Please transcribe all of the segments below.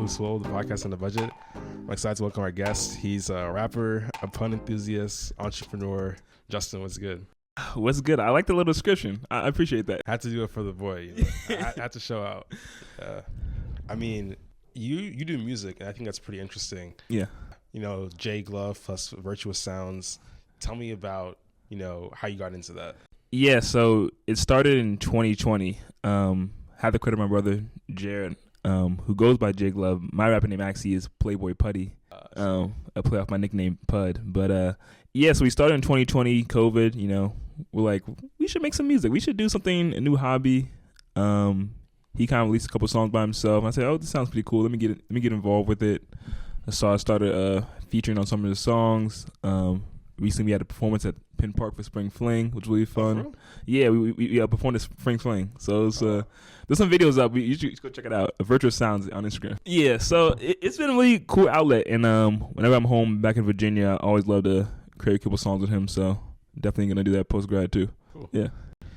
Oluswole, the podcast on the budget. I'm excited to welcome our guest. He's a rapper, a pun enthusiast, entrepreneur. Justin, what's good? What's good? I like the little description. I appreciate that. Had to do it for the boy. You know? I had to show out. I mean, you do music, and I think that's pretty interesting. Yeah. You know, J Glove plus Virtuous Sounds. Tell me about, you know, how you got into that. Yeah, so it started in 2020. Had the credit of my brother, Jared, who goes by J Glove. My rapper name actually is Playboy Putty. I play off my nickname Pud. But yeah, so we started in 2020, COVID, you know. We're like, we should make some music. We should do something, a new hobby. He kind of released a couple songs by himself. I said, oh, this sounds pretty cool. Let me get involved with it. So I started featuring on some of the songs. Recently, we had a performance at Penn Park for Spring Fling, which was really fun. Oh, yeah, we performed at Spring Fling. So it's, there's some videos up. You should go check it out. Virtuous Sounds on Instagram. Yeah, so it's been a really cool outlet. And whenever I'm home back in Virginia, I always love to create a couple songs with him. So definitely going to do that post-grad too. Cool. Yeah.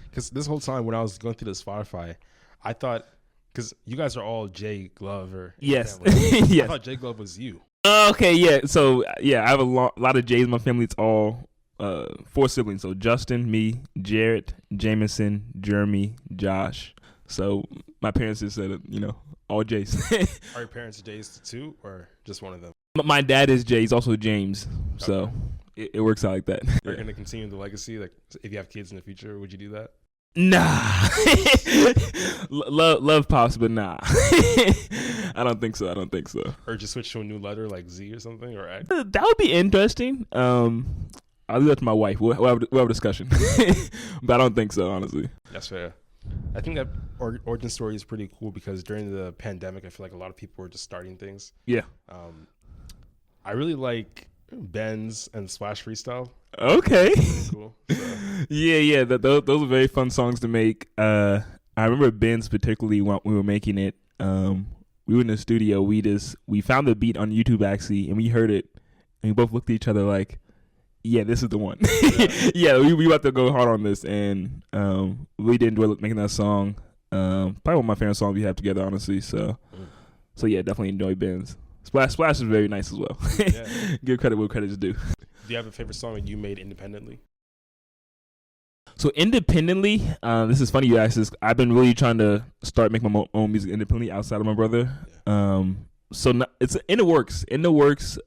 Because this whole time when I was going through the Spotify, I thought, because you guys are all J Glove or Yes. Yes. I Yes. thought J Glove was you. Okay, yeah. So, yeah, I have a lot of J's in my family. It's all 4 siblings. So, Justin, me, Jarrett, Jameson, Jeremy, Josh. So, my parents just said, you know, all J's. Are your parents J's too, or just one of them? My dad is Jay. He's also James. So, Okay. it works out like that. Are you going to continue the legacy? Like, if you have kids in the future, would you do that? Nah. love pops, but nah. I don't think so. Or just switch to a new letter like Z or something, or X? That would be interesting. I'll leave that to my wife. We'll have a discussion. But I don't think so, honestly. That's fair. I think that origin story is pretty cool because during the pandemic, I feel like a lot of people were just starting things. Yeah. I really like Benz and Splash Freestyle. Okay. Cool. So, Yeah. Those are very fun songs to make. I remember Ben's particularly when we were making it. We were in the studio. We found the beat on YouTube actually, and we heard it, and we both looked at each other like, "Yeah, this is the one." Yeah, we about to go hard on this, and we did enjoy making that song. Probably one of my favorite songs we have together, honestly. So yeah, definitely enjoy Ben's. Splash is very nice as well. Yeah. Give credit where credit's due. do you have a favorite song that you made independently? So independently, this is funny you asked this. I've been really trying to start making my own music independently outside of my brother. So it's in the works.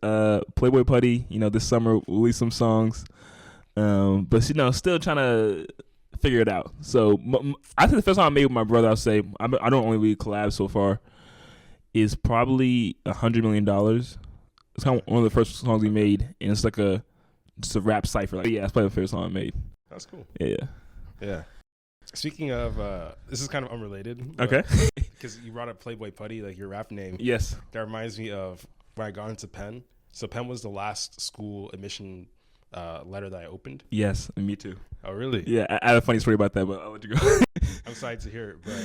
Playboy Putty, you know, this summer we'll release some songs. But you know, still trying to figure it out. So I think the first song I made with my brother, I'll say I don't only really collab so far, is probably $100 million. It's kind of one of the first songs we made, and it's like just a rap cipher. Like, yeah, that's probably the first song I made. That's cool. Yeah. Speaking of, this is kind of unrelated. Okay. Because you brought up Playboy Putty, like your rap name. Yes. That reminds me of when I got into Penn. So Penn was the last school admission letter that I opened. Yes, and me too. Oh, really? Yeah, I have a funny story about that, but I'll let you go. I'm excited to hear it, but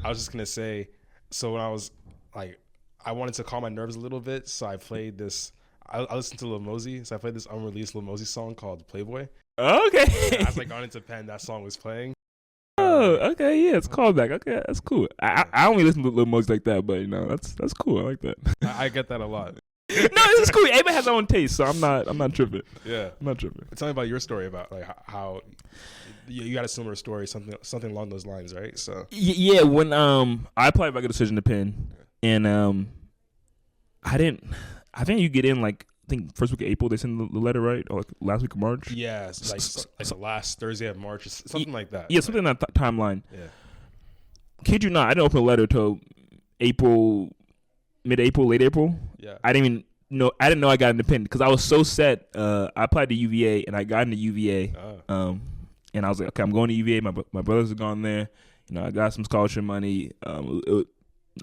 I was just going to say, so when I was like, I wanted to calm my nerves a little bit, so I played this, I listened to Lil Mosey, so I played this unreleased Lil Mosey song called Playboy. Okay. And as I got into Penn, that song was playing. Oh, okay, yeah, it's callback. Okay, that's cool. I only listen to Lil Mosey like that, but you know, that's cool. I like that. I get that a lot. No, it's cool. Everybody has their own taste, so I'm not tripping. Yeah. I'm not tripping. Tell me about your story about like how you got a similar story, something along those lines, right? So Yeah, when I applied for a decision to Penn, and I think you get in like I think first week of April they send the letter, right, or like last week of March. yeah, it's like the last Thursday of March, something like that. Yeah, something in that timeline. Yeah. Kid you not, I didn't open a letter till April, mid-April, late April. Yeah. I didn't know I got into Penn because I was so set. I applied to UVA and I got into UVA. And I was like, okay, I'm going to UVA. My brothers have gone there. You know, I got some scholarship money.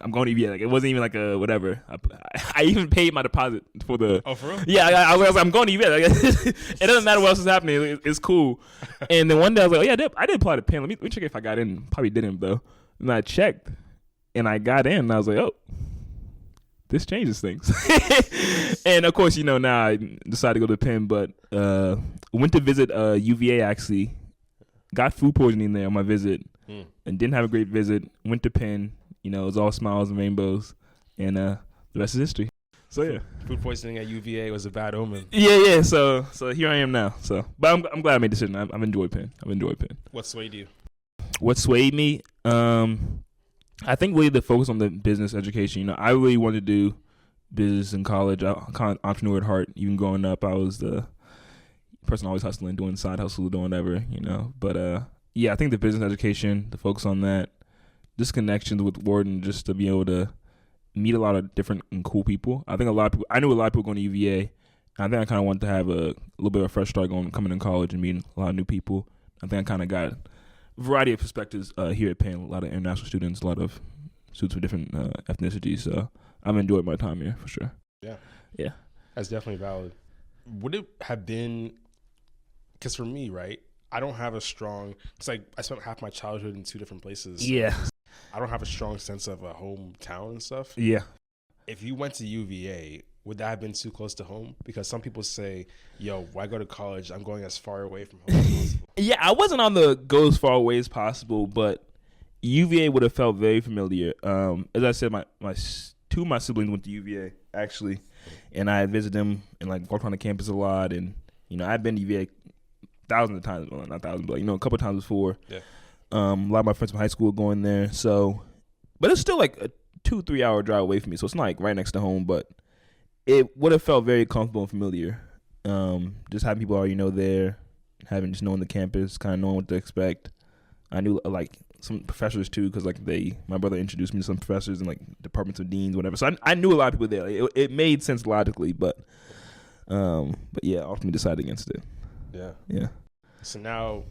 I'm going to UVA. Like, it wasn't even like a whatever. I even paid my deposit for the. Oh, for real? Yeah, I was like, I'm going to UVA. Like, it doesn't matter what else is happening. It's cool. And then one day I was like, oh yeah, I did apply to Penn. Let me check if I got in. Probably didn't though. And I checked, and I got in. And I was like, oh, this changes things. And of course, you know, now I decided to go to Penn, but went to visit UVA actually. Got food poisoning there on my visit, and didn't have a great visit. Went to Penn. You know, it was all smiles and rainbows. And the rest is history. So yeah, food poisoning at UVA was a bad omen. Yeah. So here I am now. So, but I'm glad I made the decision. I've enjoyed Penn. What swayed you? What swayed me? I think really the focus on the business education. You know, I really wanted to do business in college. I'm kind of entrepreneur at heart. Even growing up, I was the person always hustling, doing side hustle, doing whatever. You know, but yeah, I think the business education, the focus on that, just connections with Warden, just to be able to meet a lot of different and cool people. I think I knew a lot of people going to UVA. I think I kind of wanted to have a little bit of a fresh start coming in college and meeting a lot of new people. I think I kind of got a variety of perspectives here at Penn. A lot of international students, a lot of students with different ethnicities. So I've enjoyed my time here for sure. Yeah. That's definitely valid. Would it have been, because for me, right, I don't have a strong, it's like I spent half my childhood in two different places. Yeah. I don't have a strong sense of a hometown and stuff. Yeah. If you went to UVA, would that have been too close to home? Because some people say, yo, why go to college? I'm going as far away from home as possible. Yeah, I wasn't on the go as far away as possible, but UVA would have felt very familiar. As I said, two of my siblings went to UVA, actually, and I visited them and like walked on the campus a lot. And, you know, I've been to UVA thousands of times, well, not thousands, but, you know, a couple of times before. Yeah. A lot of my friends from high school going there. So, but it's still like a 2-3 hour drive away from me. So it's not like right next to home, but it would have felt very comfortable and familiar. Just having people already know there, just knowing the campus, kind of knowing what to expect. I knew like some professors too, because like my brother introduced me to some professors and like departments of deans, whatever. So I knew a lot of people there. Like, it made sense logically, but yeah, ultimately decided against it. Yeah. So now,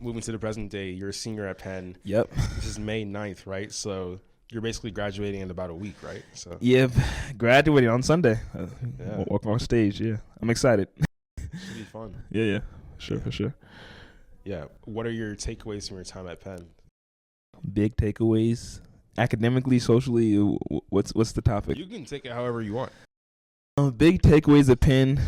moving to the present day, you're a senior at Penn. Yep. This is May 9th, right? So you're basically graduating in about a week, right? So yep, graduating on Sunday. Walking off stage. Yeah, I'm excited. Should be fun. Yeah, for sure. Yeah. What are your takeaways from your time at Penn? Big takeaways, academically, socially. What's the topic? You can take it however you want. Big takeaways at Penn.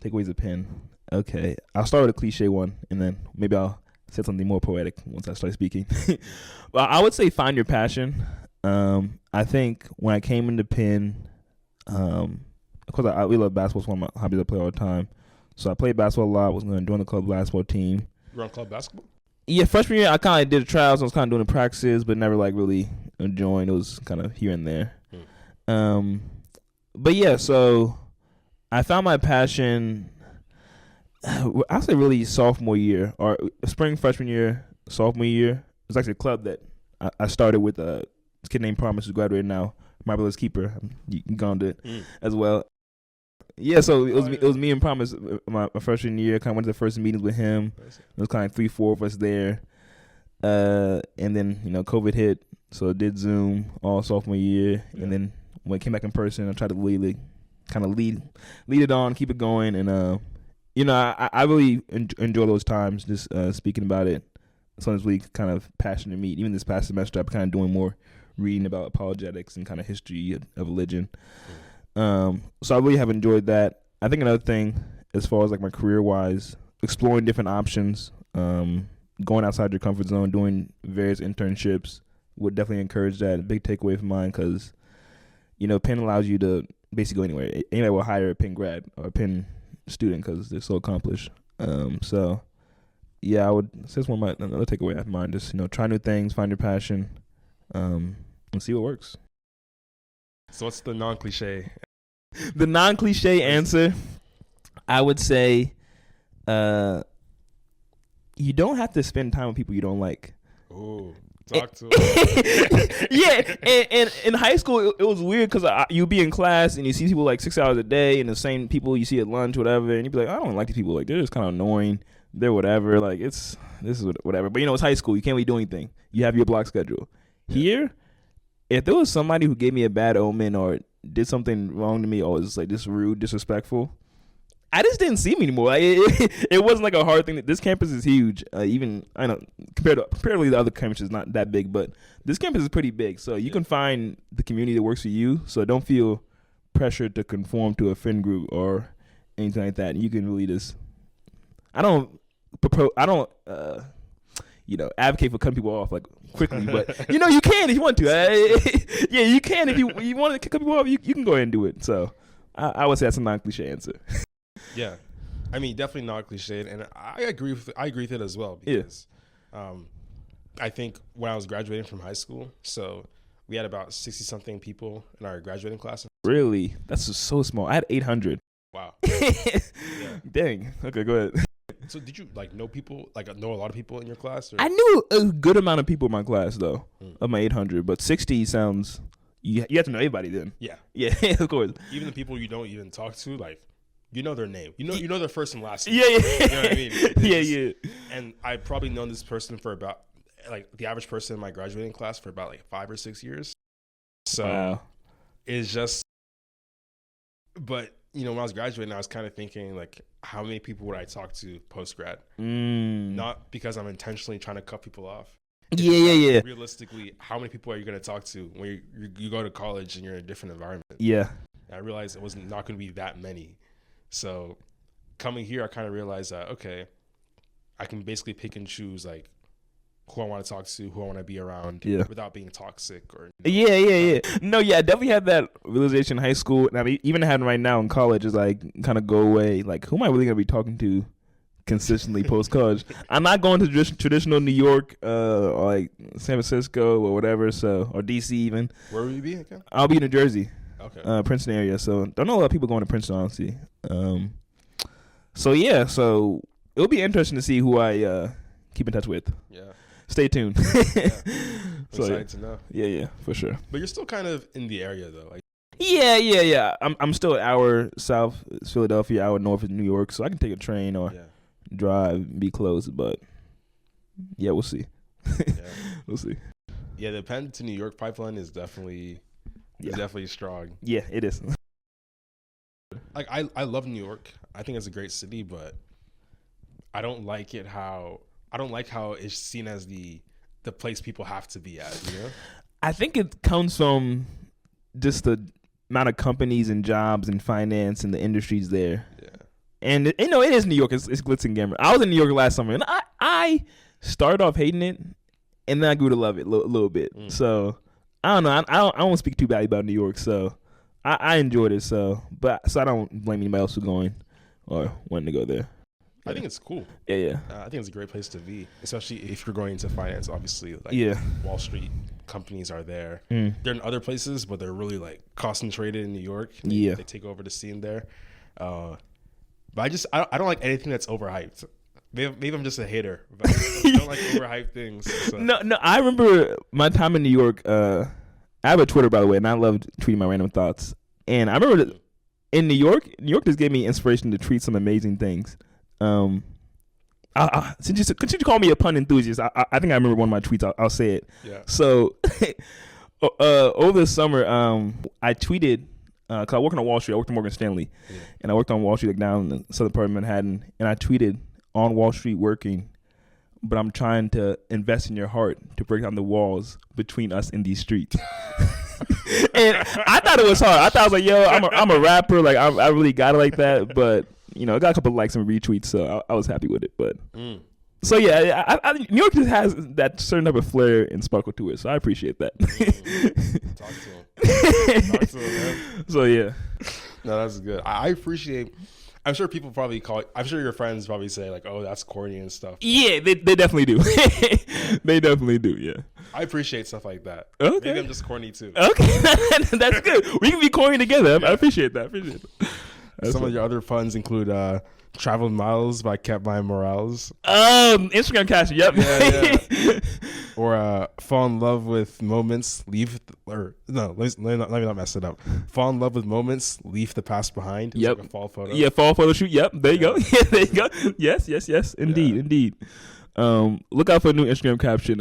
Takeaways at Penn. Okay, I'll start with a cliche one, and then maybe I'll say something more poetic once I start speaking. Well, I would say find your passion. I think when I came into Penn, of course, we love basketball. It's one of my hobbies. I play all the time. So I played basketball a lot. Was going to join the club basketball team. You were on club basketball? Yeah, freshman year, I kind of did the trials. I was kind of doing the practices, but never like really joined. It was kind of here and there. But yeah, so I found my passion, I'll say really sophomore year, or spring freshman year, sophomore year. It was actually a club that I started with this kid named Promise, who's graduated now, my brother's keeper. You gone to it as well. Yeah, so it was me and Promise my freshman year. Kind of went to the first meetings with him. It was kind of 3-4 of us there. And then, you know, COVID hit, so I did Zoom all sophomore year. Yeah. And then when I came back in person, I tried to lead it on, keep it going. And, you know, I really enjoy those times, just speaking about it. Something's really kind of passionate to me. Even this past semester, I've been kind of doing more reading about apologetics and kind of history of religion. So I really have enjoyed that. I think another thing, as far as like my career-wise, exploring different options, going outside your comfort zone, doing various internships, would definitely encourage that. A big takeaway from mine, because, you know, Penn allows you to basically go anywhere. Anybody will hire a Penn grad or a Penn student because they're so accomplished. So yeah, I would say that's another takeaway I have in mind. Just, you know, try new things, find your passion, and see what works. So what's the non-cliche? The non-cliche answer, I would say, you don't have to spend time with people you don't like. Ooh, talk to us. Yeah, and in high school, it was weird because you'd be in class and you see people like 6 hours a day, and the same people you see at lunch, whatever, and you'd be like, I don't like these people. Like, they're just kind of annoying. They're whatever. Like, this is whatever. But, you know, it's high school. You can't really do anything. You have your block schedule. Yeah. Here, if there was somebody who gave me a bad omen or did something wrong to me or was like just rude, disrespectful, I just didn't see me anymore. Like, it wasn't like a hard thing. This campus is huge. Even I know comparatively the other campus is not that big, but this campus is pretty big. So you can find the community that works for you. So don't feel pressured to conform to a friend group or anything like that. You can really just advocate for cutting people off like quickly, but you can if you want to. Yeah, you can if you want to cut people off. You can go ahead and do it. So I would say that's a non-cliche answer. Yeah, I mean, definitely not cliched, and I agree with it as well because I think when I was graduating from high school, so we had about 60-something people in our graduating class. Really? That's just so small. I had 800. Wow. Yeah. Dang. Okay, go ahead. So did you know people, know a lot of people in your class? Or? I knew a good amount of people in my class though, of my 800, but 60 sounds, you have to know everybody then. Yeah. Yeah, of course. Even the people you don't even talk to, their name. You know their first and last name. Yeah. You know what I mean? Yeah. And I've probably known this person for about, the average person in my graduating class for about 5 or 6 years. So wow. It's just, but when I was graduating, I was kind of thinking how many people would I talk to post grad? Not because I'm intentionally trying to cut people off. Yeah. Realistically, how many people are you going to talk to when you go to college and you're in a different environment? Yeah. And I realized it was not going to be that many. So coming here, I kind of realized that, okay, I can basically pick and choose who I want to talk to, who I want to be around, without being toxic or. Yeah. No, I definitely had that realization in high school, and I mean, even having right now in college is kind of go away. Who am I really gonna be talking to consistently post college? I'm not going to traditional New York, or San Francisco or whatever, or DC even. Where will you be again? I'll be in New Jersey, okay, Princeton area. So don't know a lot of people going to Princeton, honestly. So it'll be interesting to see who I keep in touch with. Yeah. Stay tuned. Yeah. Excited to know. Yeah, for sure. But you're still kind of in the area though. Yeah. I'm still an hour south Philadelphia, hour north of New York, so I can take a train or drive and be close. But yeah, we'll see. We'll see. Yeah, the Penn to New York pipeline is definitely strong. Yeah, it is. I love New York. I think it's a great city, but I don't like how it's seen as the place people have to be at, I think it comes from just the amount of companies and jobs and finance and the industries there. Yeah. And it is New York. It's glitz and glamour. I was in New York last summer, and I started off hating it, and then I grew to love it a little bit. So I don't know. I don't speak too badly about New York, so I enjoyed it. So I don't blame anybody else for going or wanting to go there. I think it's cool. Yeah. I think it's a great place to be, especially if you're going into finance. Obviously, Wall Street companies are there. They're in other places, but they're really concentrated in New York. They take over the scene there. But I don't like anything that's overhyped. Maybe I'm just a hater, but I don't like overhyped things. So. No. I remember my time in New York. I have a Twitter, by the way, and I loved tweeting my random thoughts. And I remember that in New York just gave me inspiration to tweet some amazing things. Since you call me a pun enthusiast, I think I remember one of my tweets. I'll say it. Yeah. So, over the summer, I tweeted because I work on Wall Street. I worked at Morgan Stanley, and I worked on Wall Street down in the southern part of Manhattan. And I tweeted, "On Wall Street working, but I'm trying to invest in your heart to break down the walls between us in these streets." And I thought it was hard. I thought I was like, "Yo, I'm a rapper. I really got it like that." But I got a couple of likes and retweets, so I was happy with it. But so yeah, New York just has that certain type of flair and sparkle to it, so I appreciate that. Talk to him, man. So yeah, no, that's good. I appreciate. I'm sure people probably I'm sure your friends probably say "Oh, that's corny" and stuff. Yeah, they definitely do. They definitely do. Yeah, I appreciate stuff like that. Okay. Maybe I'm just corny too. Okay, that's good. We can be corny together. I appreciate that. Some of your other puns include "Traveled Miles" by Kept by Morales. Instagram caption. Yep. Yeah. Or "Fall in love with moments, leave." Let me not mess it up. "Fall in love with moments, leave the past behind." It's yep. a fall photo. Yeah, fall photo shoot. Yep. There you go. Yeah, there you go. Yes. Indeed. Look out for a new Instagram caption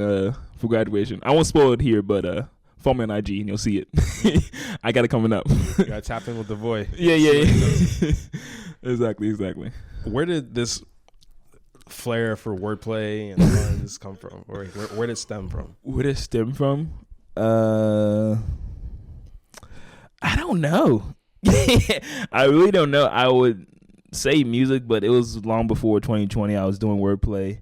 for graduation. I won't spoil it here, but follow me on IG and you'll see it. I got it coming up. You gotta tap in with the boy. Yeah. Exactly. Where did this flair for wordplay and puns come from? Or where did it stem from? Where did it stem from? I don't know. I really don't know. I would say music, but it was long before 2020. I was doing wordplay.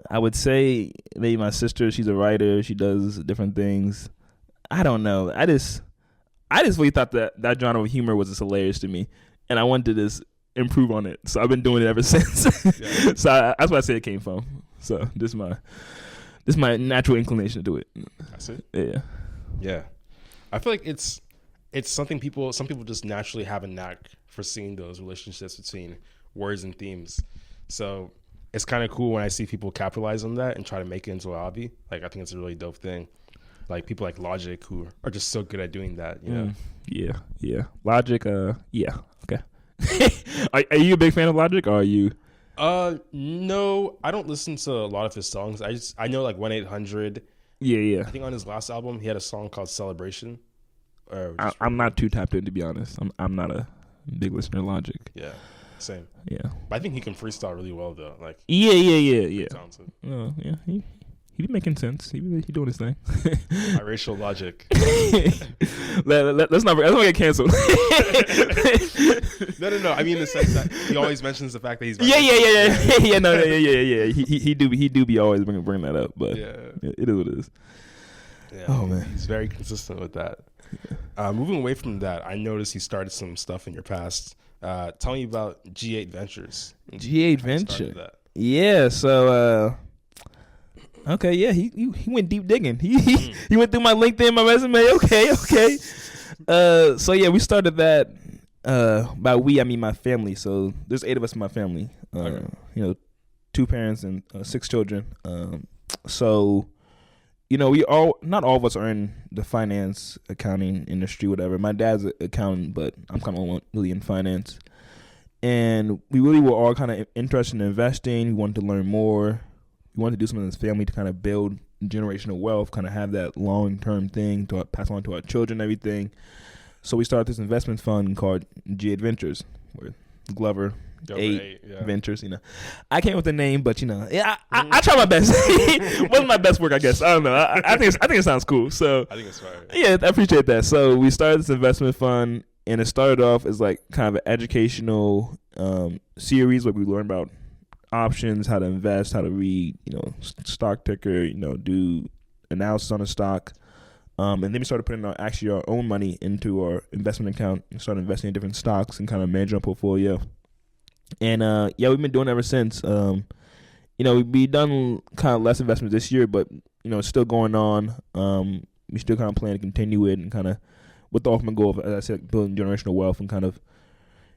I would say maybe my sister. She's a writer. She does different things. I don't know. I just really thought that genre of humor was just hilarious to me, and I wanted to just improve on it. So I've been doing it ever since. Yeah. So that's where I say it came from. So this is my natural inclination to it. That's it. Yeah. Yeah. I feel like it's something some people just naturally have a knack for seeing those relationships between words and themes. So it's kind of cool when I see people capitalize on that and try to make it into a hobby. Like, I think it's a really dope thing. Like people like Logic who are just so good at doing that, you know? Yeah. Logic, yeah. Okay. Are you a big fan of Logic, or are you? No, I don't listen to a lot of his songs. I know like 1-800. Yeah. I think on his last album he had a song called Celebration. I'm not too tapped in, to be honest. I'm not a big listener to Logic. Yeah, same. Yeah, but I think he can freestyle really well though. Like yeah. Talented. Yeah, he be making sense. He doing his thing. Racial Logic. Let's not get canceled. No. I mean, in the sense that he always mentions the fact that he's yeah. He do be always bring that up, but yeah, it is what it is. Yeah, oh man, he's very consistent with that. Moving away from that, I noticed you started some stuff in your past. Tell me about G8 Ventures. G8 Venture. Yeah, so okay, yeah, he went deep digging. He went through my LinkedIn, my resume. Okay. So yeah, we started that. By we, I mean my family. So there's 8 of us in my family. Okay. 2 parents and 6 children. So we not all of us are in the finance, accounting industry, whatever. My dad's an accountant, but I'm kind of really in finance. And we really were all kind of interested in investing. We wanted to learn more. We wanted to do something as a family to kind of build generational wealth, kind of have that long-term thing to pass on to our children and everything. So we started this investment fund called G8 Ventures, where Glover 8 Ventures. I came up with the name, but I try my best. Wasn't my best work, I guess. I don't know. I think it sounds cool. So I think it's fire. Yeah, I appreciate that. So we started this investment fund, and it started off as like kind of an educational series where we learn about options, how to invest, how to read, stock ticker, do analysis on a stock. And then we started putting our own money into our investment account and started investing in different stocks and kind of managing our portfolio. And we've been doing it ever since. We've done kind of less investments this year, but it's still going on. We still kind of plan to continue it and kind of with the ultimate goal of, as I said, building generational wealth and kind of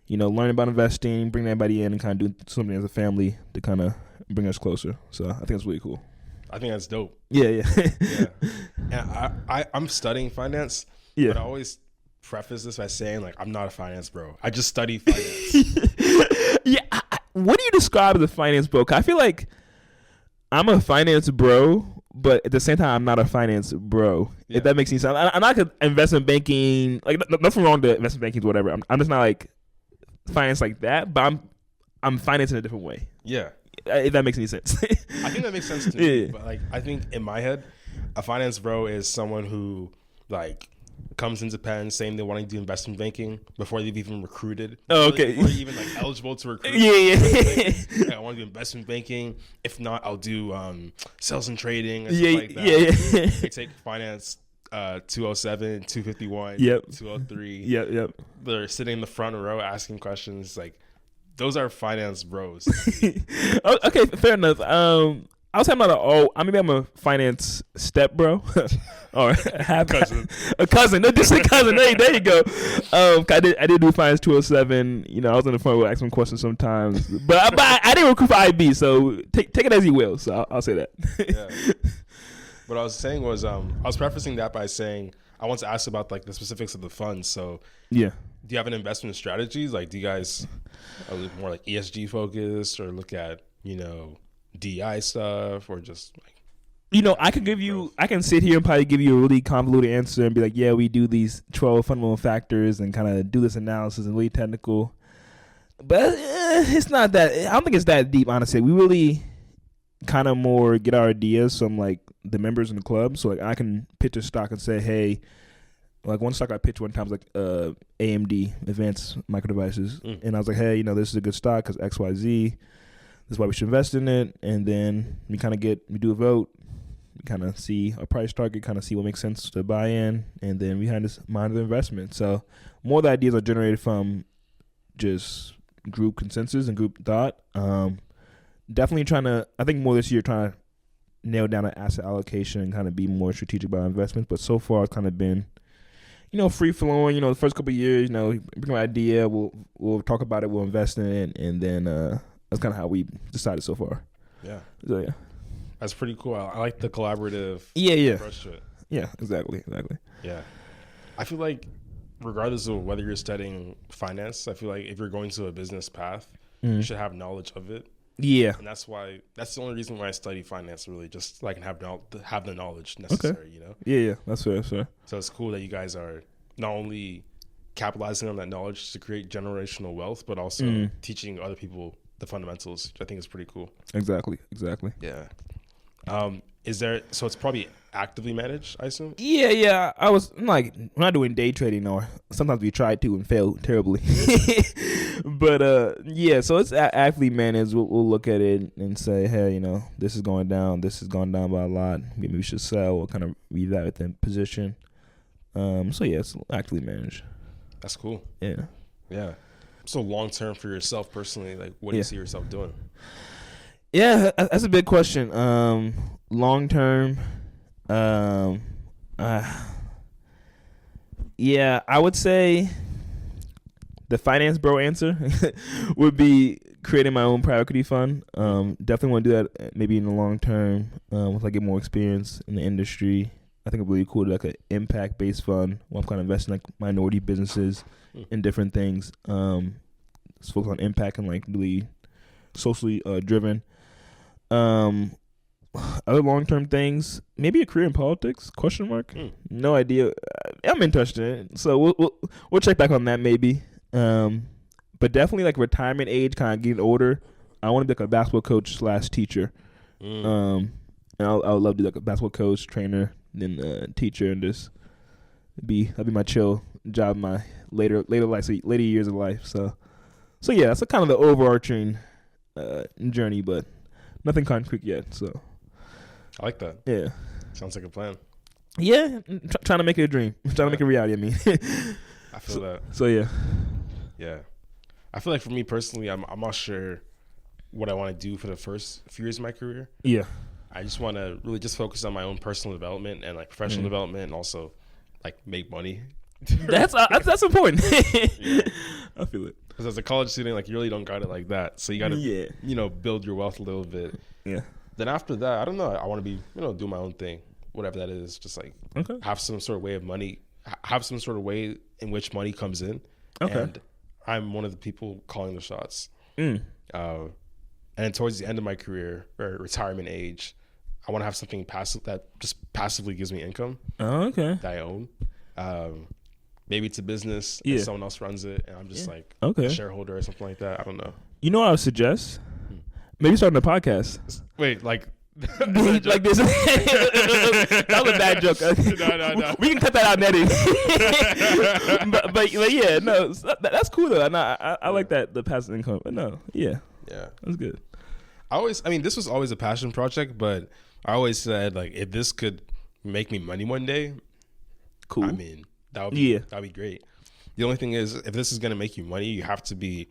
learning about investing, bring everybody in, and kind of doing something as a family to kind of bring us closer. So I think it's really cool. I think that's dope. Yeah. And I'm studying finance, but I always preface this by saying, like, I'm not a finance bro. I just study finance. Yeah. What do you describe as a finance bro? 'Cause I feel like I'm a finance bro, but at the same time, I'm not a finance bro. Yeah. If that makes any sense. I'm not like investment banking. Like, nothing wrong with investment banking or whatever. I'm just not like finance like that, but I'm finance in a different way. Yeah. If that makes any sense. I think that makes sense to me. But like, I think in my head, a finance bro is someone who like comes into Penn saying they want to do investment banking before they've even recruited. Oh, okay. Before they're even like eligible to recruit. Yeah. I want to do investment banking. If not, I'll do sales and trading and stuff like that. Yeah. They take finance 207, 251, 203. Yep. They're sitting in the front row asking questions like, those are finance bros. Okay, fair enough. I was talking about maybe I'm a finance step bro, or half cousin. A cousin. No, just a cousin. There you go. I did do finance 207. I was in the front row asking questions sometimes, but I didn't recruit for IB, so take it as you will. So I'll say that. Yeah. What I was saying was, I was prefacing that by saying I want to ask about like the specifics of the fund. So yeah. Do you have an investment strategies? Like, do you guys are more like ESG focused, or look at DI stuff, or just like I can sit here and probably give you a really convoluted answer and be like, yeah, we do these 12 fundamental factors and kind of do this analysis and really technical. But it's not that. I don't think it's that deep, honestly. We really kind of more get our ideas from like the members in the club. So like I can pitch a stock and say, hey. Like one stock I pitched one time was like AMD, Advanced Micro Devices, and I was like, hey, this is a good stock because XYZ. is why we should invest in it. And then we do a vote. We kind of see a price target, kind of see what makes sense to buy in, and then we kind of just monitor the investment. So more of the ideas are generated from just group consensus and group thought. Definitely I think more this year, trying to nail down an asset allocation and kind of be more strategic about investments. But so far, it's kind of been, free flowing. The first couple of years, bring an idea, we'll talk about it, we'll invest in it, and then that's kind of how we decided so far. Yeah. So yeah, that's pretty cool. I like the collaborative. Yeah. Approach to it. Yeah, exactly. Yeah, I feel like regardless of whether you're studying finance, I feel like if you're going to a business path, you should have knowledge of it. Yeah, and that's the only reason why I study finance, really, just so I can have the knowledge necessary. Yeah, that's fair. So it's cool that you guys are not only capitalizing on that knowledge to create generational wealth, but also teaching other people the fundamentals, which I think is pretty cool. Exactly. Yeah. So it's probably actively managed, I assume? Yeah. I was we're not doing day trading, or sometimes we tried to and failed terribly. But so it's actively managed. We'll look at it and say, hey, this is going down. This has gone down by a lot. Maybe we should sell or kind of reevaluate the position. So yeah, it's actively managed. That's cool. Yeah. So long term for yourself personally, what do you see yourself doing? Yeah, that's a big question. Long term, yeah, I would say the finance bro answer would be creating my own private equity fund. Definitely want to do that maybe in the long term once I get more experience in the industry. I think it'd be really cool to an impact based fund where I'm kind of investing minority businesses in different things. It's focused on impact and really socially driven. Other long-term things, maybe a career in politics? ? No idea. I'm interested in it, so we'll check back on that maybe. But definitely retirement age, kind of getting older. I want to be a basketball coach / teacher. And I would love to be a basketball coach, trainer, then teacher, and just that'd be my chill job in my later years of life. So yeah, that's kind of the overarching journey, but nothing concrete yet. So I like that. Yeah, sounds like a plan. Yeah, trying to make it a dream. Trying to make it a reality. I mean, I feel that. So yeah. I feel like for me personally, I'm not sure what I want to do for the first few years of my career. Yeah, I just want to really just focus on my own personal development and professional development, and also make money. That's important. Yeah. I feel it. Because as a college student, you really don't got it like that. So you got to, build your wealth a little bit. Yeah. Then after that, I don't know. I want to be, do my own thing, whatever that is. Just have some sort of way of money, have some sort of way in which money comes in. Okay. And I'm one of the people calling the shots. And towards the end of my career or retirement age, I want to have something passive that just passively gives me income. Oh, okay. That I own. Maybe it's a business and someone else runs it, and I'm just a shareholder or something like that. I don't know. You know what I would suggest? Maybe starting a podcast. Wait, like this? That was a bad joke. No. We can cut that out, Nettie. but yeah, no, that's cool though. I like that, the passive income. But no, yeah, that's good. This was always a passion project, but I always said if this could make me money one day, cool. That would be great. The only thing is, if this is going to make you money, you have to be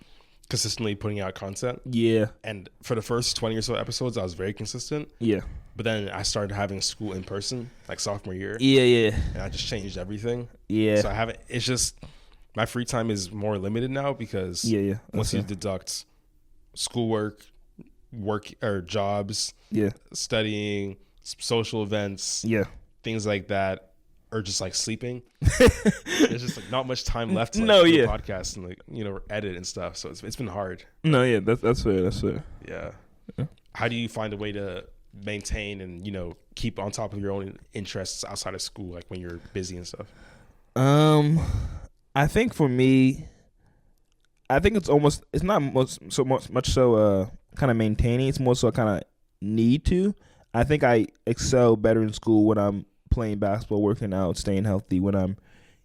consistently putting out content. Yeah. And for the first 20 or so episodes, I was very consistent. Yeah. But then I started having school in person, sophomore year. Yeah. And I just changed everything. Yeah. So it's just, my free time is more limited now because once you deduct schoolwork, work or jobs, studying, social events, things like that, or just sleeping. There's just not much time left to do a podcast and edit and stuff. So it's been hard. No, yeah, that's fair. That's fair. Yeah. How do you find a way to maintain and keep on top of your own interests outside of school, when you're busy and stuff? I think for me, it's not much so kind of maintaining. It's more so kind of need to. I think I excel better in school when I'm playing basketball, working out, staying healthy, when I'm,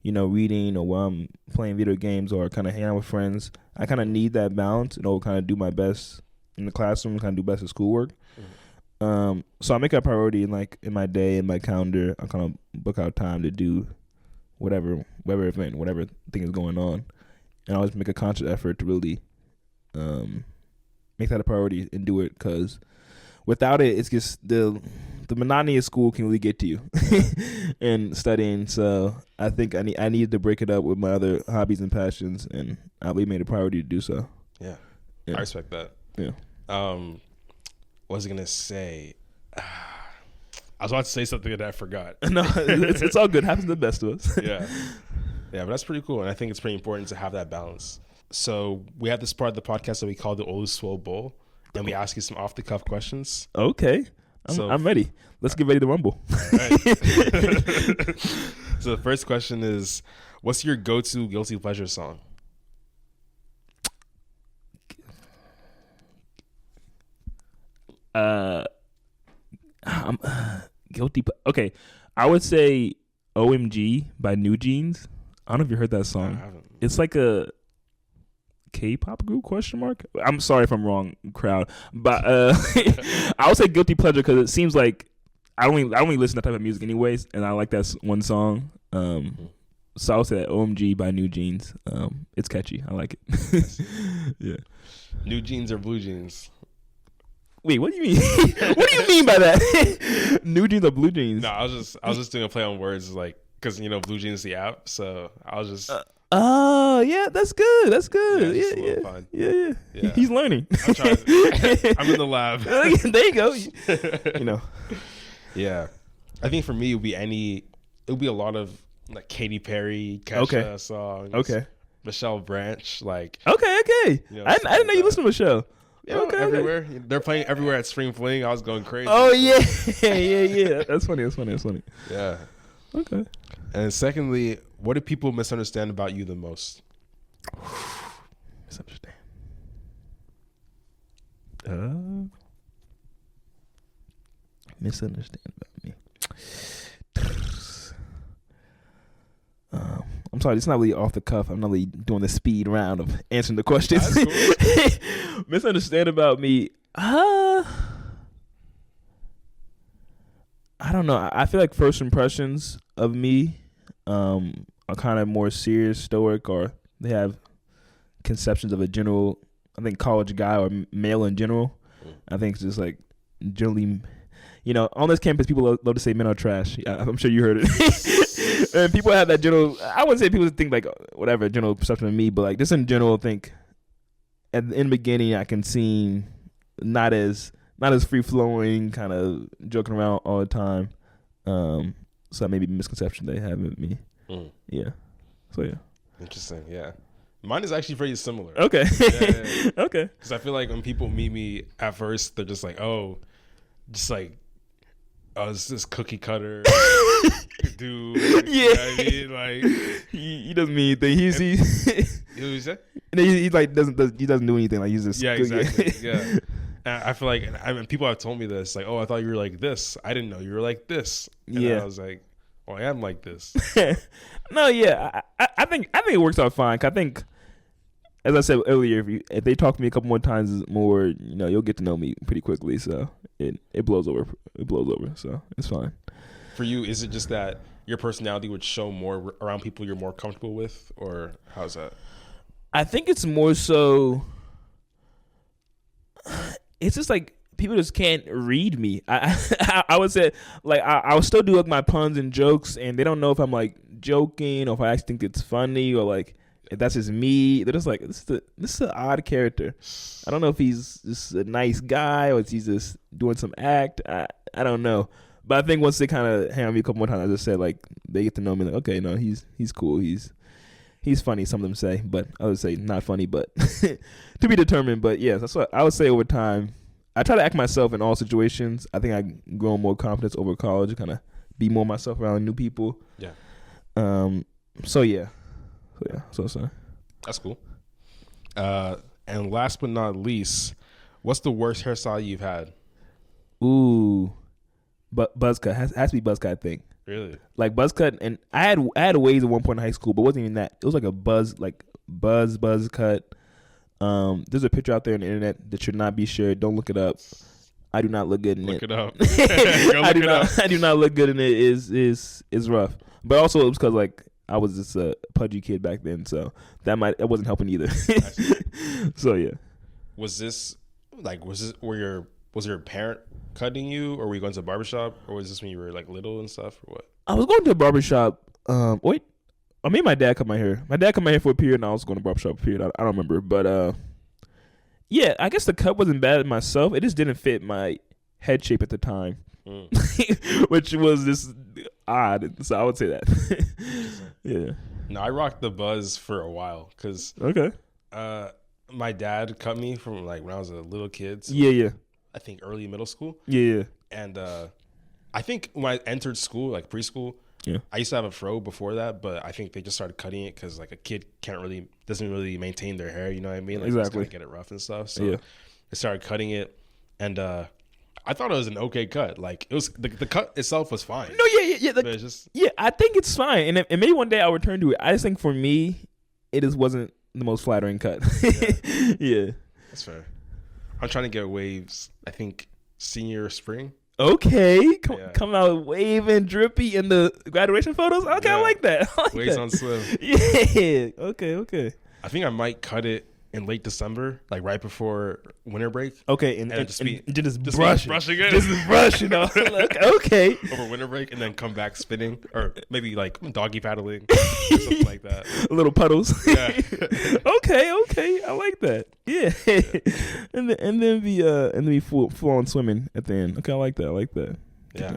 reading, or when I'm playing video games or kind of hanging out with friends. I kind of need that balance in order to kind of do my best in the classroom, kind of do best at schoolwork. So I make it a priority in my day, in my calendar. I kind of book out time to do whatever event, whatever thing is going on, and I always make a conscious effort to really make that a priority and do it, because without it, it's just the monotony of school can really get to you and studying. So I think I need to break it up with my other hobbies and passions, and I really made a priority to do so. Yeah. I respect that. Yeah. What was I gonna say? I was about to say something that I forgot. No, it's all good. Happens to the best of us. Yeah, but that's pretty cool, and I think it's pretty important to have that balance. So we have this part of the podcast that we call the Oluswole Bowl, and we ask you some off the cuff questions. Okay, I'm ready. Let's get ready to rumble. All right. So the first question is, what's your go-to guilty pleasure song? I'm guilty. Okay, I would say OMG by New Jeans. I don't know if you heard that song. I haven't. It's like a K-pop group ? I'm sorry if I'm wrong, crowd, but I would say guilty pleasure because it seems like I don't really listen to that type of music anyways, and I like that one song. So I would say that OMG by New Jeans. It's catchy. I like it. Yeah. New jeans or blue jeans? Wait, what do you mean? What do you mean by that? New jeans or blue jeans? No, I was just doing a play on words, like, because blue jeans is the app, so I was just. Oh yeah, that's good. That's good. Yeah, Yeah. fun. Yeah. He's learning. I'm trying. I'm in the lab. There you go. Yeah, I think for me it would be a lot of like Katy Perry, Kesha songs. Okay. Michelle Branch, like. Okay. I didn't know you listened to Michelle. Yeah, everywhere. They're playing everywhere at Spring Fling. I was going crazy. Oh yeah. That's funny. Yeah. Okay. And secondly, what do people misunderstand about you the most? Misunderstand about me. I'm sorry, it's not really off the cuff. I'm not really doing the speed round of answering the questions. Cool. Misunderstand about me. I don't know. I feel like first impressions of me are kind of more serious, stoic, or they have conceptions of a general, I think, college guy or male in general. I think it's just like generally, on this campus, people love to say men are trash. I'm sure you heard it. And people have that general, I wouldn't say people think like whatever, general perception of me, but like just in general, I think in the beginning, I can seem not as free flowing, kind of joking around all the time. So that may be a misconception they have of me. Yeah. So yeah. Interesting. Yeah. Mine is actually pretty similar. Okay. Yeah. Okay. Because I feel like when people meet me at first, they're just like, it's this cookie cutter dude. Yeah. You know what I mean? Like he doesn't mean anything. He's what you say? He like doesn't do anything. Like he's just exactly. Yeah. And I feel like people have told me this, like, I thought you were like this. I didn't know you were like this. And I was like, I am like this. No, yeah, I think it works out fine. 'Cause I think, as I said earlier, if they talk to me a couple more times more, you'll get to know me pretty quickly. So it blows over. It blows over. So it's fine. For you, is it just that your personality would show more around people you're more comfortable with, or how's that? I think it's more so. It's just like people just can't read me. I would say like I'll still do like my puns and jokes, and they don't know if I'm like joking or if I actually think it's funny or like if that's just me. They're just like this is an odd character. I don't know if he's just a nice guy or if he's just doing some act. I don't know. But I think once they kind of hang on me a couple more times, I just said like they get to know me. Like okay, no, he's cool. He's funny. Some of them say, but I would say not funny, but to be determined. But yeah, that's what I would say over time. I try to act myself in all situations. I think I grow more confidence over college, kind of be more myself around new people. Yeah. So that's cool. And last but not least, what's the worst hairstyle you've had? Ooh, but buzz cut has to be buzz cut. I think. Really? Like buzz cut, and I had waves at one point in high school, but it wasn't even that. It was like a buzz cut. There's a picture out there on the internet that should not be shared. Don't look it up. I do not look good in Look it. it up. Go look it up. I do not look good in it. Is rough. But also it was because like I was just a pudgy kid back then, so that wasn't helping either. So yeah. Was your parent cutting you, or were you going to a barbershop, or was this when you were like little and stuff, or what? I was going to a barbershop. Wait. I made my dad cut my hair. My dad cut my hair for a period, and I was going to barbershop for a period. I don't remember, but yeah, I guess the cut wasn't bad myself. It just didn't fit my head shape at the time, which was just odd. So I would say that. Yeah. No, I rocked the buzz for a while because my dad cut me from like when I was a little kid. So yeah. I think early middle school. Yeah. And I think when I entered school, like preschool. Yeah. I used to have a fro before that, but I think they just started cutting it because like a kid doesn't really maintain their hair. You know what I mean? Like, exactly. Just get it rough and stuff. So they started cutting it, and I thought it was an okay cut. Like it was the cut itself was fine. No, yeah. Like, it's just, I think it's fine, and maybe one day I'll return to it. I just think for me, it just wasn't the most flattering cut. Yeah. That's fair. I'm trying to get waves. I think senior spring. Okay, come out waving, drippy in the graduation photos. Okay, I like that. Waves on slim. Yeah. Okay. I think I might cut it in late December, like right before winter break. Okay, and just brushing it. Just brushing. Okay. Over winter break, and then come back spinning, or maybe like doggy paddling, something like that. Little puddles. Yeah. Okay. I like that. Yeah. and then be full on swimming at the end. Okay, I like that. Yeah.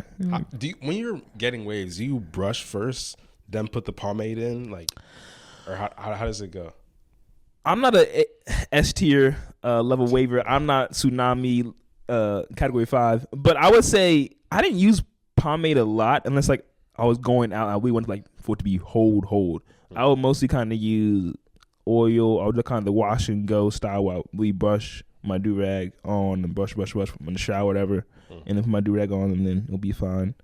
When you're getting waves, do you brush first, then put the pomade in, like, or how does it go? I'm not a S tier level waiver. I'm not tsunami category 5, but I would say I didn't use pomade a lot unless like I was going out. We went like for it to be hold. Mm-hmm. I would mostly kind of use oil or the kind of the wash and go style. While we brush my do rag on and brush in the shower, whatever, and then put my do rag on, and then it'll be fine.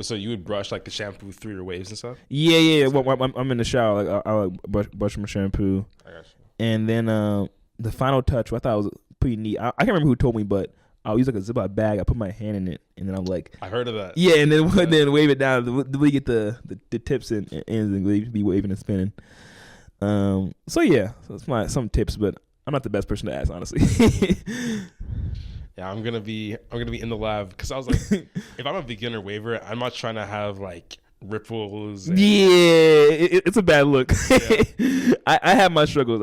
So you would brush like the shampoo through your waves and stuff? Yeah. Well, I'm in the shower. Like I like brush my shampoo. I got you. And then the final touch, I thought was pretty neat. I can't remember who told me, but I'll use like a Ziploc bag. I put my hand in it, and then I'm like, I heard of that. Yeah, and then wave it down. We get the tips and ends, and we be waving and spinning. So it's some tips, but I'm not the best person to ask, honestly. Yeah, I'm gonna be in the lab because I was like, if I'm a beginner waver, I'm not trying to have like ripples. It's a bad look. Yeah. I have my struggles.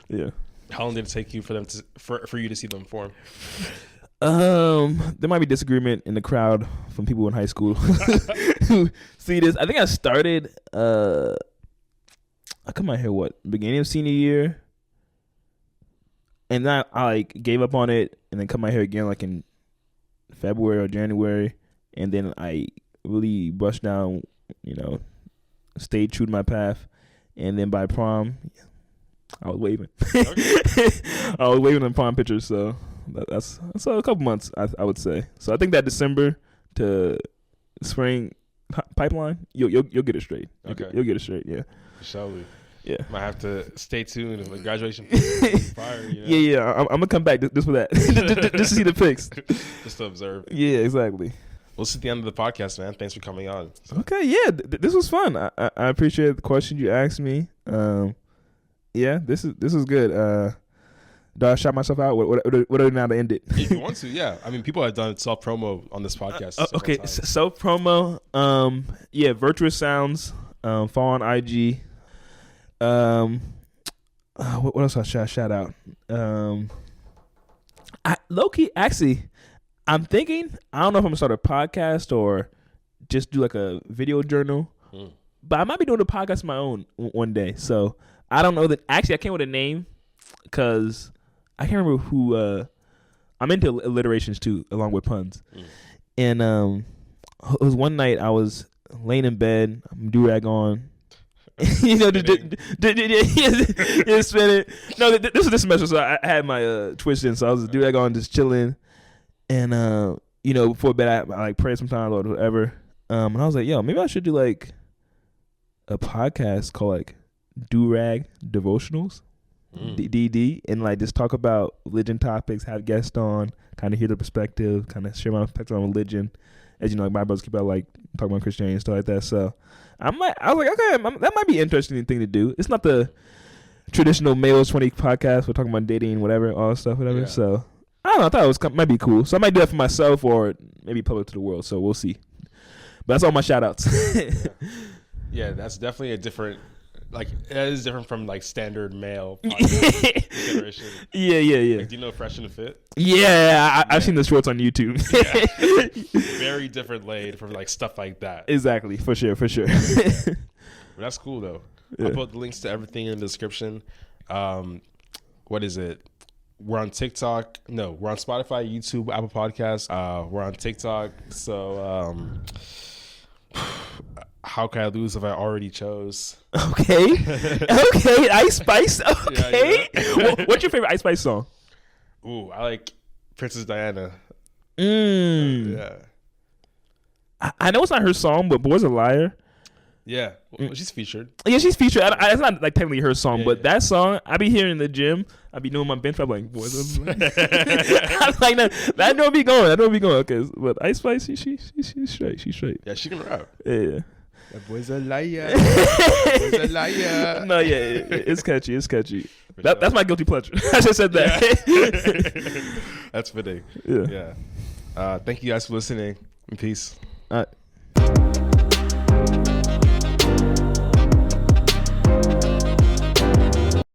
Yeah. How long did it take you for you to see them form? There might be disagreement in the crowd from people in high school who see this. I think I started. I cut my hair beginning of senior year. And then I like gave up on it and then cut my hair again like in February or January. And then I really brushed down, stayed true to my path. And then by prom, I was waving. Okay. I was waving in prom pictures. So that's a couple months, I would say. So I think that December to spring pipeline, you'll get it straight. Okay. You'll get it straight, yeah. Shall we? Yeah. Might have to stay tuned if a graduation is fire. Yeah. I'm gonna come back just for that, just to see the pics, just to observe. Yeah, exactly. Well, this is the end of the podcast, man. Thanks for coming on. So. Okay, yeah, this was fun. I appreciate the question you asked me. Yeah, this is good. Do I shout myself out? What are now to end it? If you want to, yeah. I mean, people have done self promo on this podcast. Okay, self promo. Yeah, Virtuous Sounds. Follow on IG. What else I shout out? Low key, actually, I'm thinking. I don't know if I'm gonna start a podcast or just do like a video journal. But I might be doing a podcast of my own one day. So I don't know that. Actually, I came with a name because I can't remember who. I'm into alliterations too, along with puns. And it was one night I was laying in bed, do-rag on. Just spinning. No, this was this semester, so I had my Twitch in, so I was do-rag on, just chilling. And before bed, I like pray sometimes or whatever. And I was like, yo, maybe I should do like a podcast called like Do-Rag Devotionals, DD, and like just talk about religion topics, have guests on, kind of hear the perspective, kind of share my perspective on religion. As you know, like my brothers keep out like talking about Christianity and stuff like that. So I was like, okay, that might be an interesting thing to do. It's not the traditional Males 20 podcast. We're talking about dating, whatever, all stuff, whatever. Yeah. So I don't know. I thought it might be cool. So I might do that for myself or maybe public to the world. So we'll see. But that's all my shout outs. Yeah, that's definitely a different, like, it is different from like standard male generation. Yeah. Like, do you know Fresh and Fit? Yeah, I've seen the shorts on YouTube. Very different laid from like stuff like that. Exactly, for sure. But that's cool though. Yeah. I'll put the links to everything in the description. What is it? We're on TikTok. No, we're on Spotify, YouTube, Apple Podcasts. We're on TikTok. So how can I lose if I already chose? Okay. Ice Spice. Okay. Yeah. What's your favorite Ice Spice song? Ooh, I like Princess Diana. Yeah. I know it's not her song, but Boy's a Liar. Yeah, well, she's featured. Yeah, she's featured. It's not like technically her song, but that song I be hearing in the gym. I be doing my bench. I'm like, Boy's a Liar. I'm like, that don't be going. Okay, but Ice Spice, she's straight. She's straight. Yeah, she can rap. Yeah. That boy's a liar. Boy's a liar. No, yeah, it's catchy. That's my guilty pleasure. I just said that. Yeah. That's fitting. Yeah. Thank you guys for listening. Peace. All right.